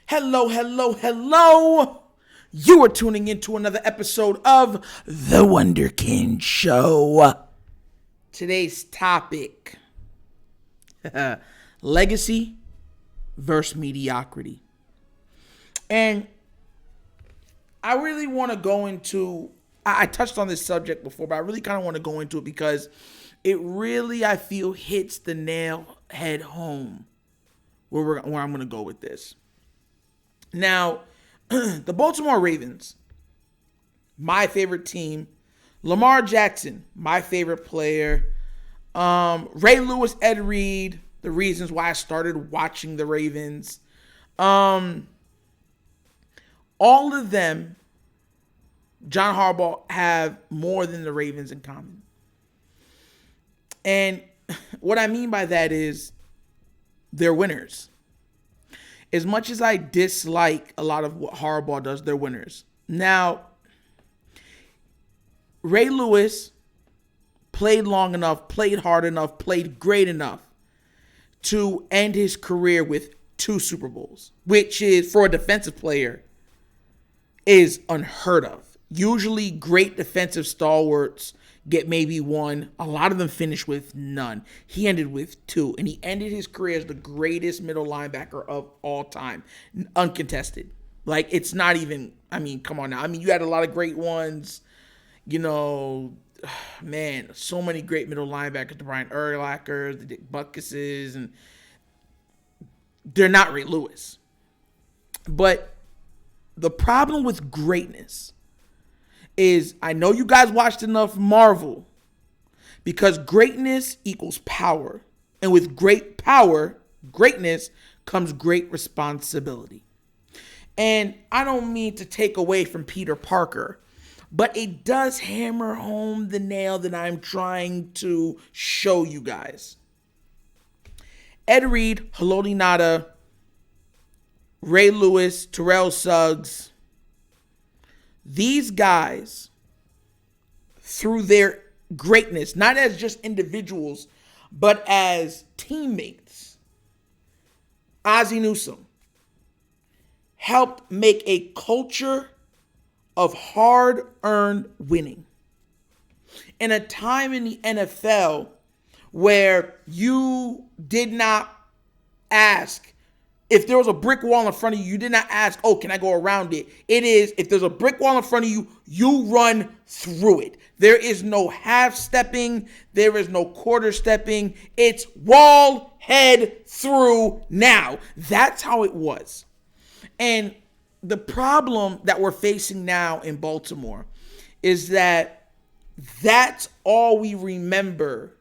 Hello, hello, hello. You are tuning into another episode of The Wunderkind Show. Today's topic, legacy versus mediocrity. And I really want to go into, I touched on this subject before, but I really kind of want to go into it because it really, I feel, hits the nail head home where I'm going to go with this. Now, the Baltimore Ravens, my favorite team. Lamar Jackson, my favorite player. Raylewis, Ed Reed, the reasons why I started watching the Ravens. All of them, John Harbaugh, have more than the Ravens in common. And what I mean by that is they're winners. As much as I dislike a lot of what Harbaugh does, they're winners. Now, Ray Lewis played long enough, played hard enough, played great enough to end his career with 2 Super Bowls, which is, for a defensive player, is unheard of. Usually great defensive stalwarts get maybe 1. A lot of them finish with none. He ended with 2, and he ended his career as the greatest middle linebacker of all time, uncontested. Like, it's not even, come on now. You had a lot of great ones, man, so many great middle linebackers, the Brian Urlachers, the Dick Butkuses, and they're not Ray Lewis. But the problem with greatness is, I know you guys watched enough Marvel, because greatness equals power. And with great power, greatness, comes great responsibility. And I don't mean to take away from Peter Parker, but it does hammer home the nail that I'm trying to show you guys. Ed Reed, Haloti Ngata, Ray Lewis, Terrell Suggs, these guys, through their greatness, not as just individuals, but as teammates, Ozzie Newsome, helped make a culture of hard-earned winning. In a time in the NFL where you did not ask, if there was a brick wall in front of you, you did not ask, oh, can I go around it? It is, if there's a brick wall in front of you, you run through it. There is no half-stepping. There is no quarter-stepping. It's wall, head, through, now. That's how it was. And the problem that we're facing now in Baltimore is that that's all we remember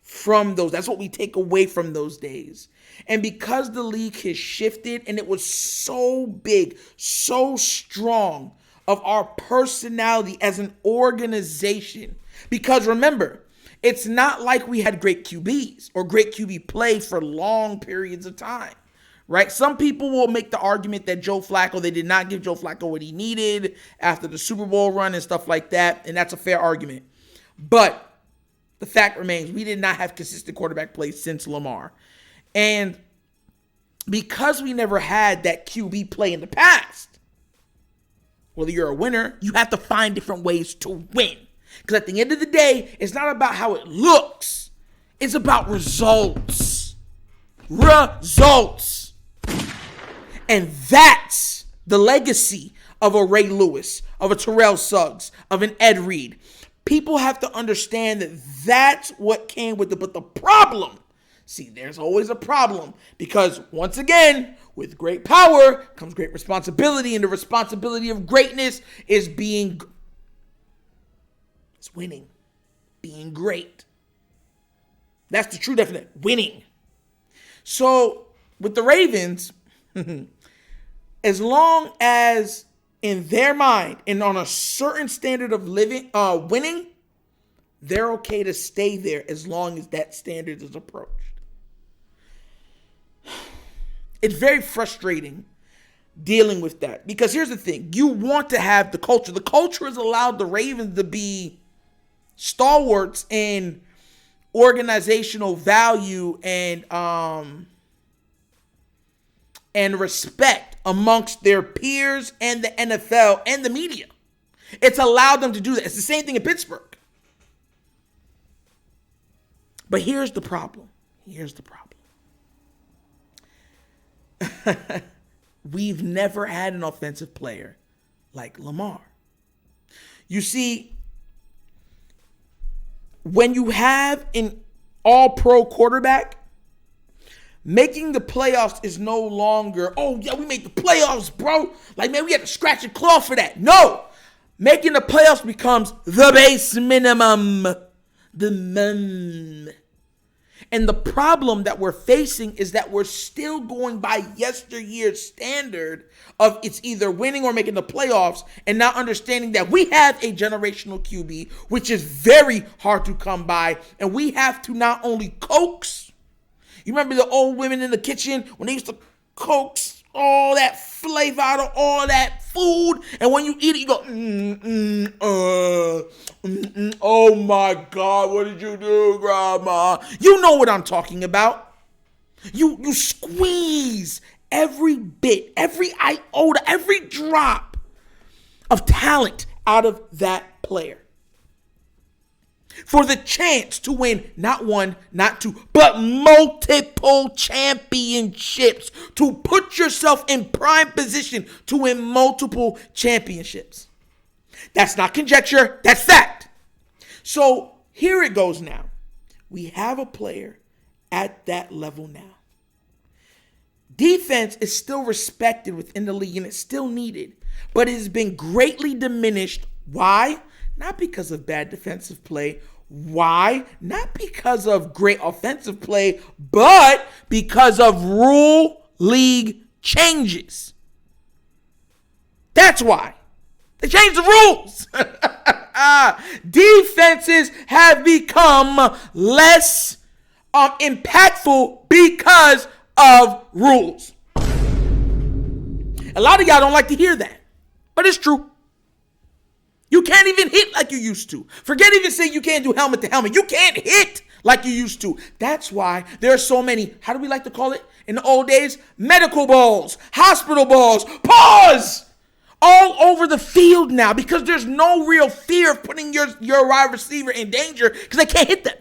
from those. That's what we take away from those days. And because the league has shifted, and it was so big, so strong of our personality as an organization, because remember, it's not like we had great QBs or great QB play for long periods of time, right? Some people will make the argument that Joe Flacco, they did not give Joe Flacco what he needed after the Super Bowl run and stuff like that, and that's a fair argument. But the fact remains, we did not have consistent quarterback play since Lamar. And because we never had that QB play in the past, whether you're a winner, you have to find different ways to win. Because at the end of the day, it's not about how it looks. It's about results. Results. And that's the legacy of a Ray Lewis, of a Terrell Suggs, of an Ed Reed. People have to understand that that's what came with it. But the problem, see, there's always a problem, because once again, with great power comes great responsibility, and the responsibility of greatness is winning, being great. That's the true definition, winning. So with the Ravens, as long as in their mind and on a certain standard of winning, they're okay to stay there as long as that standard is approached. It's very frustrating dealing with that, because here's the thing. You want to have the culture. The culture has allowed the Ravens to be stalwarts in organizational value and and respect amongst their peers and the NFL and the media. It's allowed them to do that. It's the same thing in Pittsburgh. But here's the problem. We've never had an offensive player like Lamar. You see, when you have an all-pro quarterback, making the playoffs is no longer, oh, yeah, we made the playoffs, bro. Like, man, we had to scratch and claw for that. No. Making the playoffs becomes the base minimum. And the problem that we're facing is that we're still going by yesteryear's standard of it's either winning or making the playoffs, and not understanding that we have a generational QB, which is very hard to come by. And we have to not only coax. You remember the old women in the kitchen when they used to coax all that flavor out of all that food, and when you eat it, you go, oh my God, what did you do, Grandma? You know what I'm talking about. You squeeze every bit, every iota, every drop of talent out of that player for the chance to win not one, not two, but multiple championships, to put yourself in prime position to win multiple championships. That's not conjecture, that's fact. So here it goes now. We have a player at that level now. Defense is still respected within the league and it's still needed, but it has been greatly diminished. Why? Not because of bad defensive play. Why? Not because of great offensive play, but because of rule league changes. That's why. They changed the rules. Defenses have become less impactful because of rules. A lot of y'all don't like to hear that, but it's true. You can't even hit like you used to. Forget even saying you can't do helmet to helmet. You can't hit like you used to. That's why there are so many, how do we like to call it in the old days? Medical balls, hospital balls, pause, all over the field now, because there's no real fear of putting your wide receiver in danger because they can't hit them.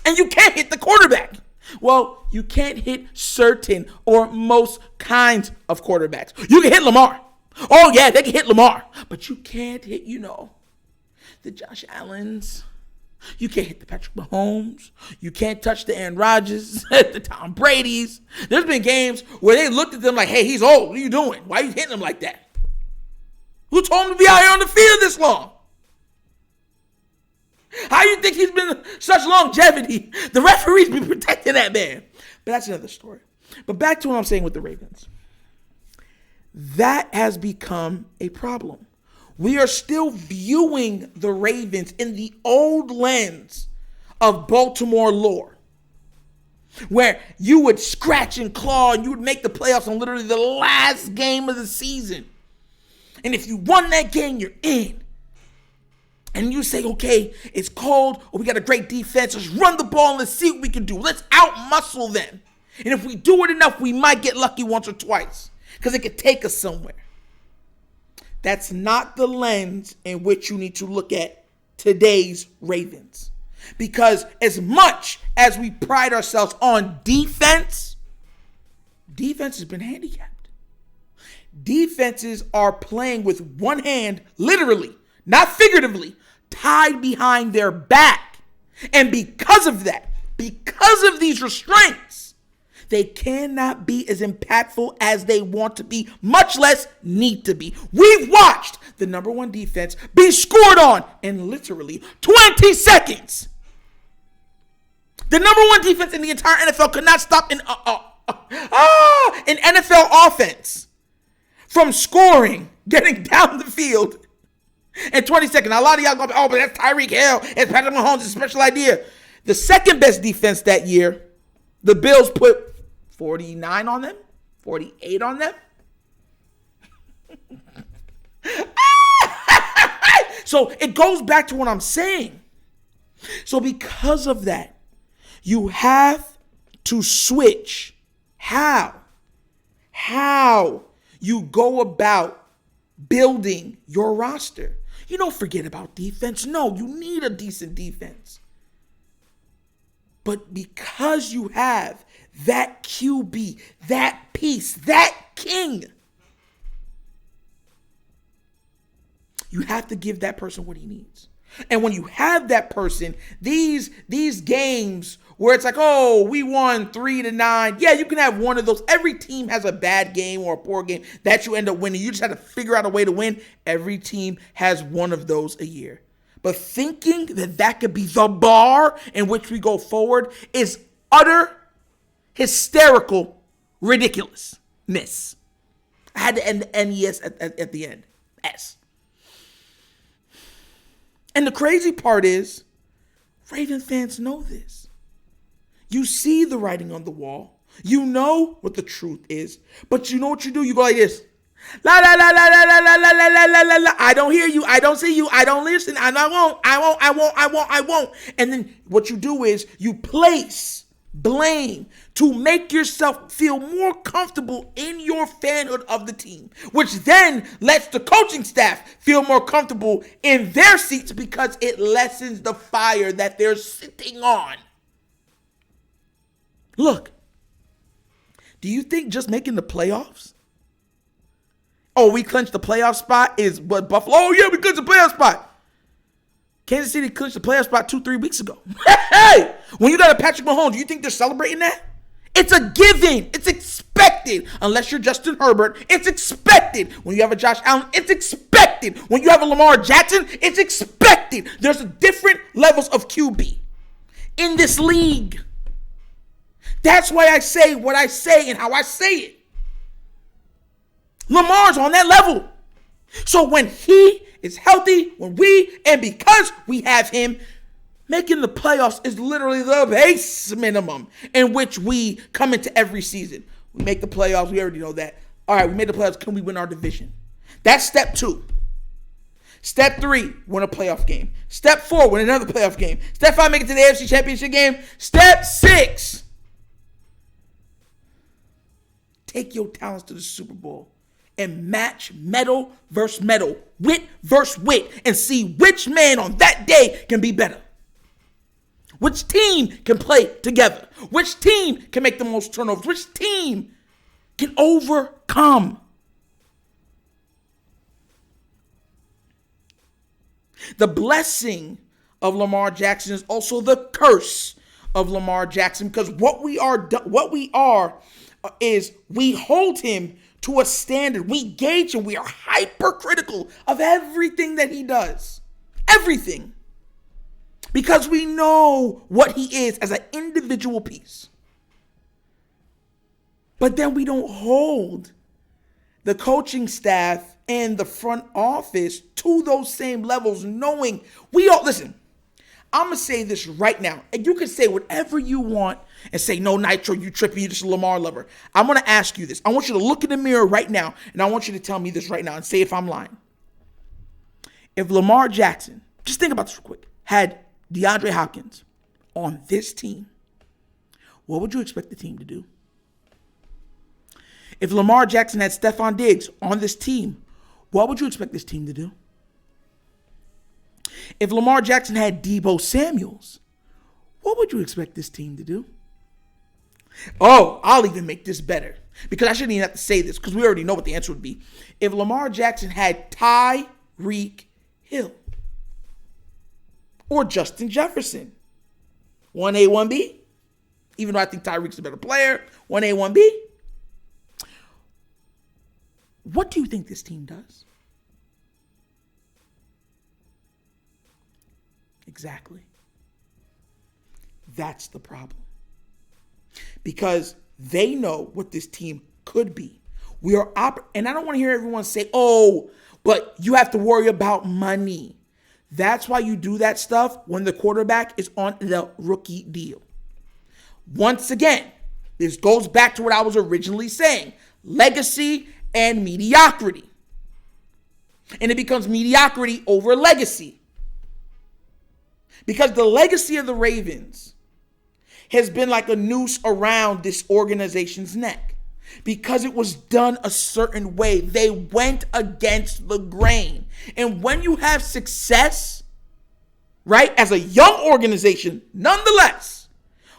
And you can't hit the quarterback. Well, you can't hit certain or most kinds of quarterbacks. You can hit Lamar. Oh, yeah, they can hit Lamar. But you can't hit, the Josh Allens. You can't hit the Patrick Mahomes. You can't touch the Aaron Rodgers, the Tom Brady's. There's been games where they looked at them like, hey, he's old. What are you doing? Why are you hitting him like that? Who told him to be out here on the field this long? How do you think he's been such longevity? The referees be protecting that man. But that's another story. But back to what I'm saying with the Ravens. That has become a problem. We are still viewing the Ravens in the old lens of Baltimore lore, where you would scratch and claw and you would make the playoffs on literally the last game of the season. And if you won that game, you're in. And you say, okay, it's cold, or we got a great defense. Let's run the ball and let's see what we can do. Let's out-muscle them. And if we do it enough, we might get lucky once or twice, because it could take us somewhere. That's not the lens in which you need to look at today's Ravens. Because as much as we pride ourselves on defense, defense has been handicapped. Defenses are playing with one hand, literally, not figuratively, tied behind their back. And because of that, because of these restraints, they cannot be as impactful as they want to be, much less need to be. We've watched the number one defense be scored on in literally 20 seconds. The number one defense in the entire NFL could not stop an NFL offense from scoring, getting down the field in 20 seconds. Now, a lot of y'all go, oh, but that's Tyreek Hill. It's Patrick Mahomes. It's a special idea. The second best defense that year, the Bills put 49 on them, 48 on them. So it goes back to what I'm saying. So because of that, you have to switch how how you go about building your roster. You don't forget about defense. No, you need a decent defense. But because you have that QB, that piece, that king, you have to give that person what he needs. And when you have that person, these games where it's like, oh, we won 3-9. Yeah, you can have one of those. Every team has a bad game or a poor game that you end up winning. You just have to figure out a way to win. Every team has one of those a year. But thinking that could be the bar in which we go forward is utter hysterical ridiculousness. I had to end the NES at the end. S. And the crazy part is, Raven fans know this. You see the writing on the wall. You know what the truth is. But you know what you do? You go like this. La la la la la la la la la la la la. I don't hear you. I don't see you. I don't listen. I won't. And then what you do is you place blame to make yourself feel more comfortable in your fanhood of the team, which then lets the coaching staff feel more comfortable in their seats because it lessens the fire that they're sitting on. Look, do you think just making the playoffs? Oh, we clinched the playoff spot is what Buffalo. Oh, yeah, we clinched the playoff spot. Kansas City clinched the playoff spot 2-3 weeks ago. Hey, when you got a Patrick Mahomes, do you think they're celebrating that? It's a given. It's expected. Unless you're Justin Herbert, it's expected. When you have a Josh Allen, it's expected. When you have a Lamar Jackson, it's expected. There's different levels of QB in this league. That's why I say what I say and how I say it. Lamar's on that level. So when he is healthy, and because we have him, making the playoffs is literally the base minimum in which we come into every season. We make the playoffs. We already know that. All right, we made the playoffs. Can we win our division? That's step 2. Step 3, win a playoff game. Step 4, win another playoff game. Step 5, make it to the AFC Championship game. Step 6, take your talents to the Super Bowl and match metal versus metal, wit versus wit, and see which man on that day can be better. Which team can play together? Which team can make the most turnovers? Which team can overcome? The blessing of Lamar Jackson is also the curse of Lamar Jackson, because what we are is we hold him to a standard. We gauge him. We are hypercritical of everything that he does. Everything. Because we know what he is as an individual piece. But then we don't hold the coaching staff and the front office to those same levels, knowing we all, listen, I'm going to say this right now, and you can say whatever you want and say, no, Nitro, you tripping, you're just a Lamar lover. I'm going to ask you this. I want you to look in the mirror right now, and I want you to tell me this right now and say if I'm lying. If Lamar Jackson, just think about this real quick, had DeAndre Hopkins on this team, what would you expect the team to do? If Lamar Jackson had Stephon Diggs on this team, what would you expect this team to do? If Lamar Jackson had Deebo Samuels, what would you expect this team to do? Oh, I'll even make this better, because I shouldn't even have to say this because we already know what the answer would be. If Lamar Jackson had Tyreek Hill or Justin Jefferson, 1A, 1B, even though I think Tyreek's a better player, 1A, 1B, what do you think this team does? Exactly. That's the problem. Because they know what this team could be. We are and I don't want to hear everyone say, oh, but you have to worry about money. That's why you do that stuff when the quarterback is on the rookie deal. Once again, this goes back to what I was originally saying. Legacy and mediocrity. And it becomes mediocrity over legacy. Because the legacy of the Ravens has been like a noose around this organization's neck. because it was done a certain way. They went against the grain. And when you have success, right, as a young organization, nonetheless,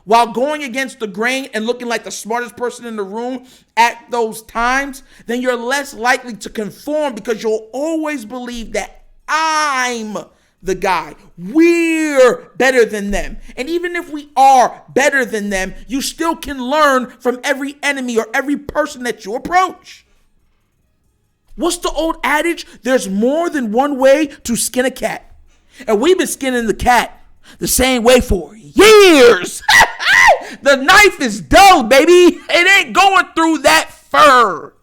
while going against the grain and looking like the smartest person in the room at those times, then you're less likely to conform because you'll always believe that I'm the guy. We're better than them. And even if we are better than them, you still can learn from every enemy or every person that you approach. What's the old adage? There's more than one way to skin a cat. And we've been skinning the cat the same way for years. The knife is dull, baby. It ain't going through that fur.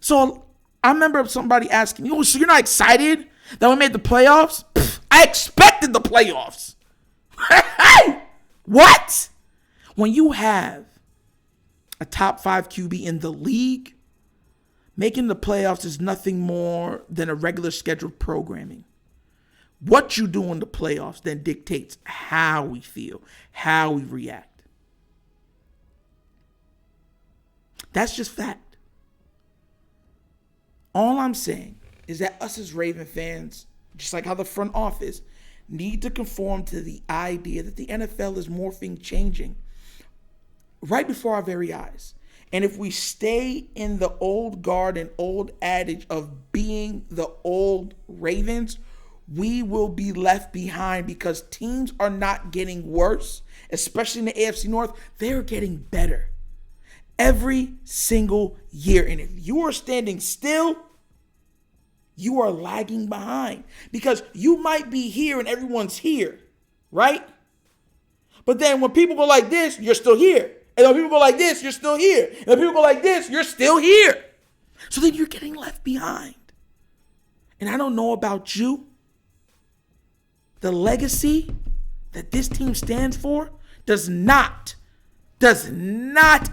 So I remember somebody asking me, oh, so you're not excited that we made the playoffs? I expected the playoffs. What? When you have a top 5 QB in the league, making the playoffs is nothing more than a regular scheduled programming. What you do in the playoffs then dictates how we feel, how we react. That's just fact. All I'm saying is that us as Raven fans, just like how the front office, need to conform to the idea that the NFL is morphing, changing right before our very eyes. And if we stay in the old guard and old adage of being the old Ravens, we will be left behind because teams are not getting worse, especially in the AFC North. They're getting better every single year. And if you are standing still, you are lagging behind because you might be here and everyone's here, right? But then when people go like this, you're still here. And when people go like this, you're still here. And when people go like this, you're still here. So then you're getting left behind. And I don't know about you. The legacy that this team stands for does not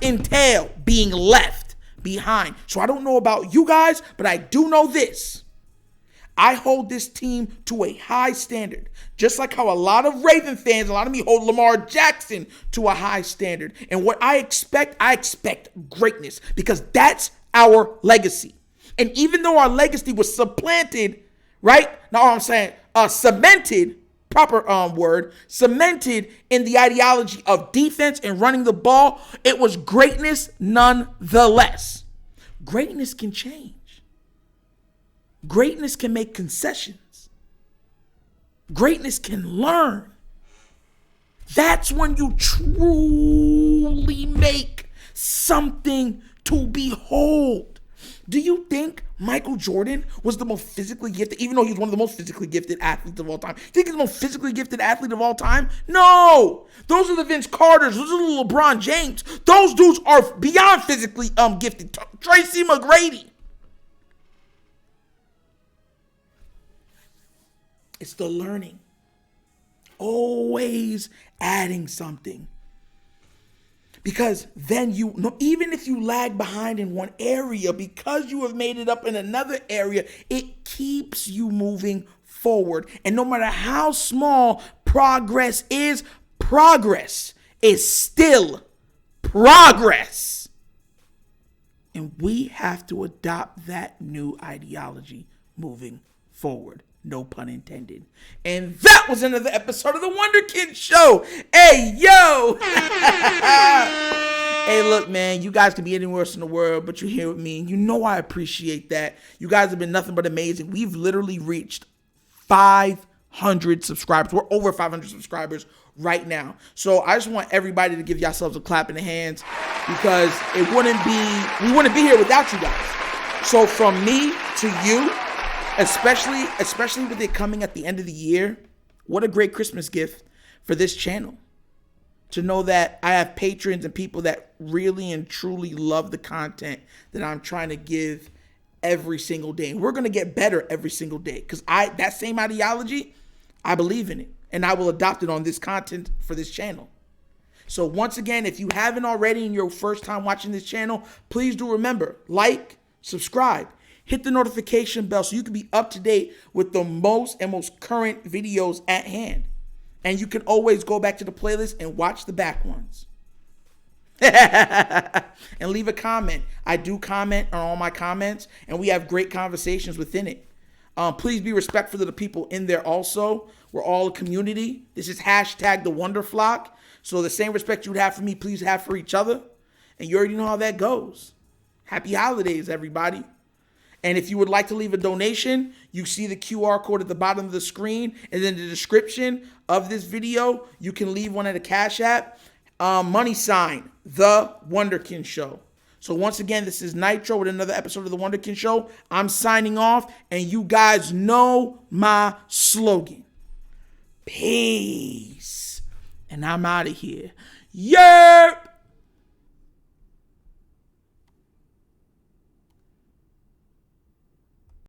entail being left behind. So I don't know about you guys, but I do know this. I hold this team to a high standard, just like how a lot of Raven fans, a lot of me hold Lamar Jackson to a high standard. And what I expect greatness because that's our legacy. And even though our legacy was supplanted, right? Now I'm saying cemented, proper word, cemented in the ideology of defense and running the ball, it was greatness nonetheless. Greatness can change. Greatness can make concessions. Greatness can learn. That's when you truly make something to behold. Do you think Michael Jordan was the most physically gifted, even though he was one of the most physically gifted athletes of all time? Do you think he's the most physically gifted athlete of all time? No. Those are the Vince Carters. Those are the LeBron James. Those dudes are beyond physically gifted. Tracy McGrady. It's the learning. Always adding something. Because then even if you lag behind in one area, because you have made it up in another area, it keeps you moving forward. And no matter how small progress is still progress. And we have to adopt that new ideology moving forward. No pun intended. And that was another episode of the Wunderkind Show. Hey, yo. Hey, look, man, you guys can be anywhere else in the world, but you're here with me. You know I appreciate that. You guys have been nothing but amazing. We've literally reached 500 subscribers. We're over 500 subscribers right now. So I just want everybody to give yourselves a clap in the hands because we wouldn't be here without you guys. So from me to you, especially with it coming at the end of the year, what a great Christmas gift for this channel. To know that I have patrons and people that really and truly love the content that I'm trying to give every single day. And we're going to get better every single day because that same ideology, I believe in it. And I will adopt it on this content for this channel. So once again, if you haven't already and your first time watching this channel, please do remember, like, subscribe. Hit the notification bell so you can be up to date with the most current videos at hand. And you can always go back to the playlist and watch the back ones. And leave a comment. I do comment on all my comments, and we have great conversations within it. Please be respectful of the people in there also. We're all a community. This is hashtag the Wonder Flock. So the same respect you would have for me, please have for each other. And you already know how that goes. Happy holidays, everybody. And if you would like to leave a donation, you see the QR code at the bottom of the screen. And then the description of this video, you can leave one at a Cash App. Money sign, The Wunderkind Show. So once again, this is Nitro with another episode of The Wunderkind Show. I'm signing off, and you guys know my slogan. Peace. And I'm out of here. Yeah.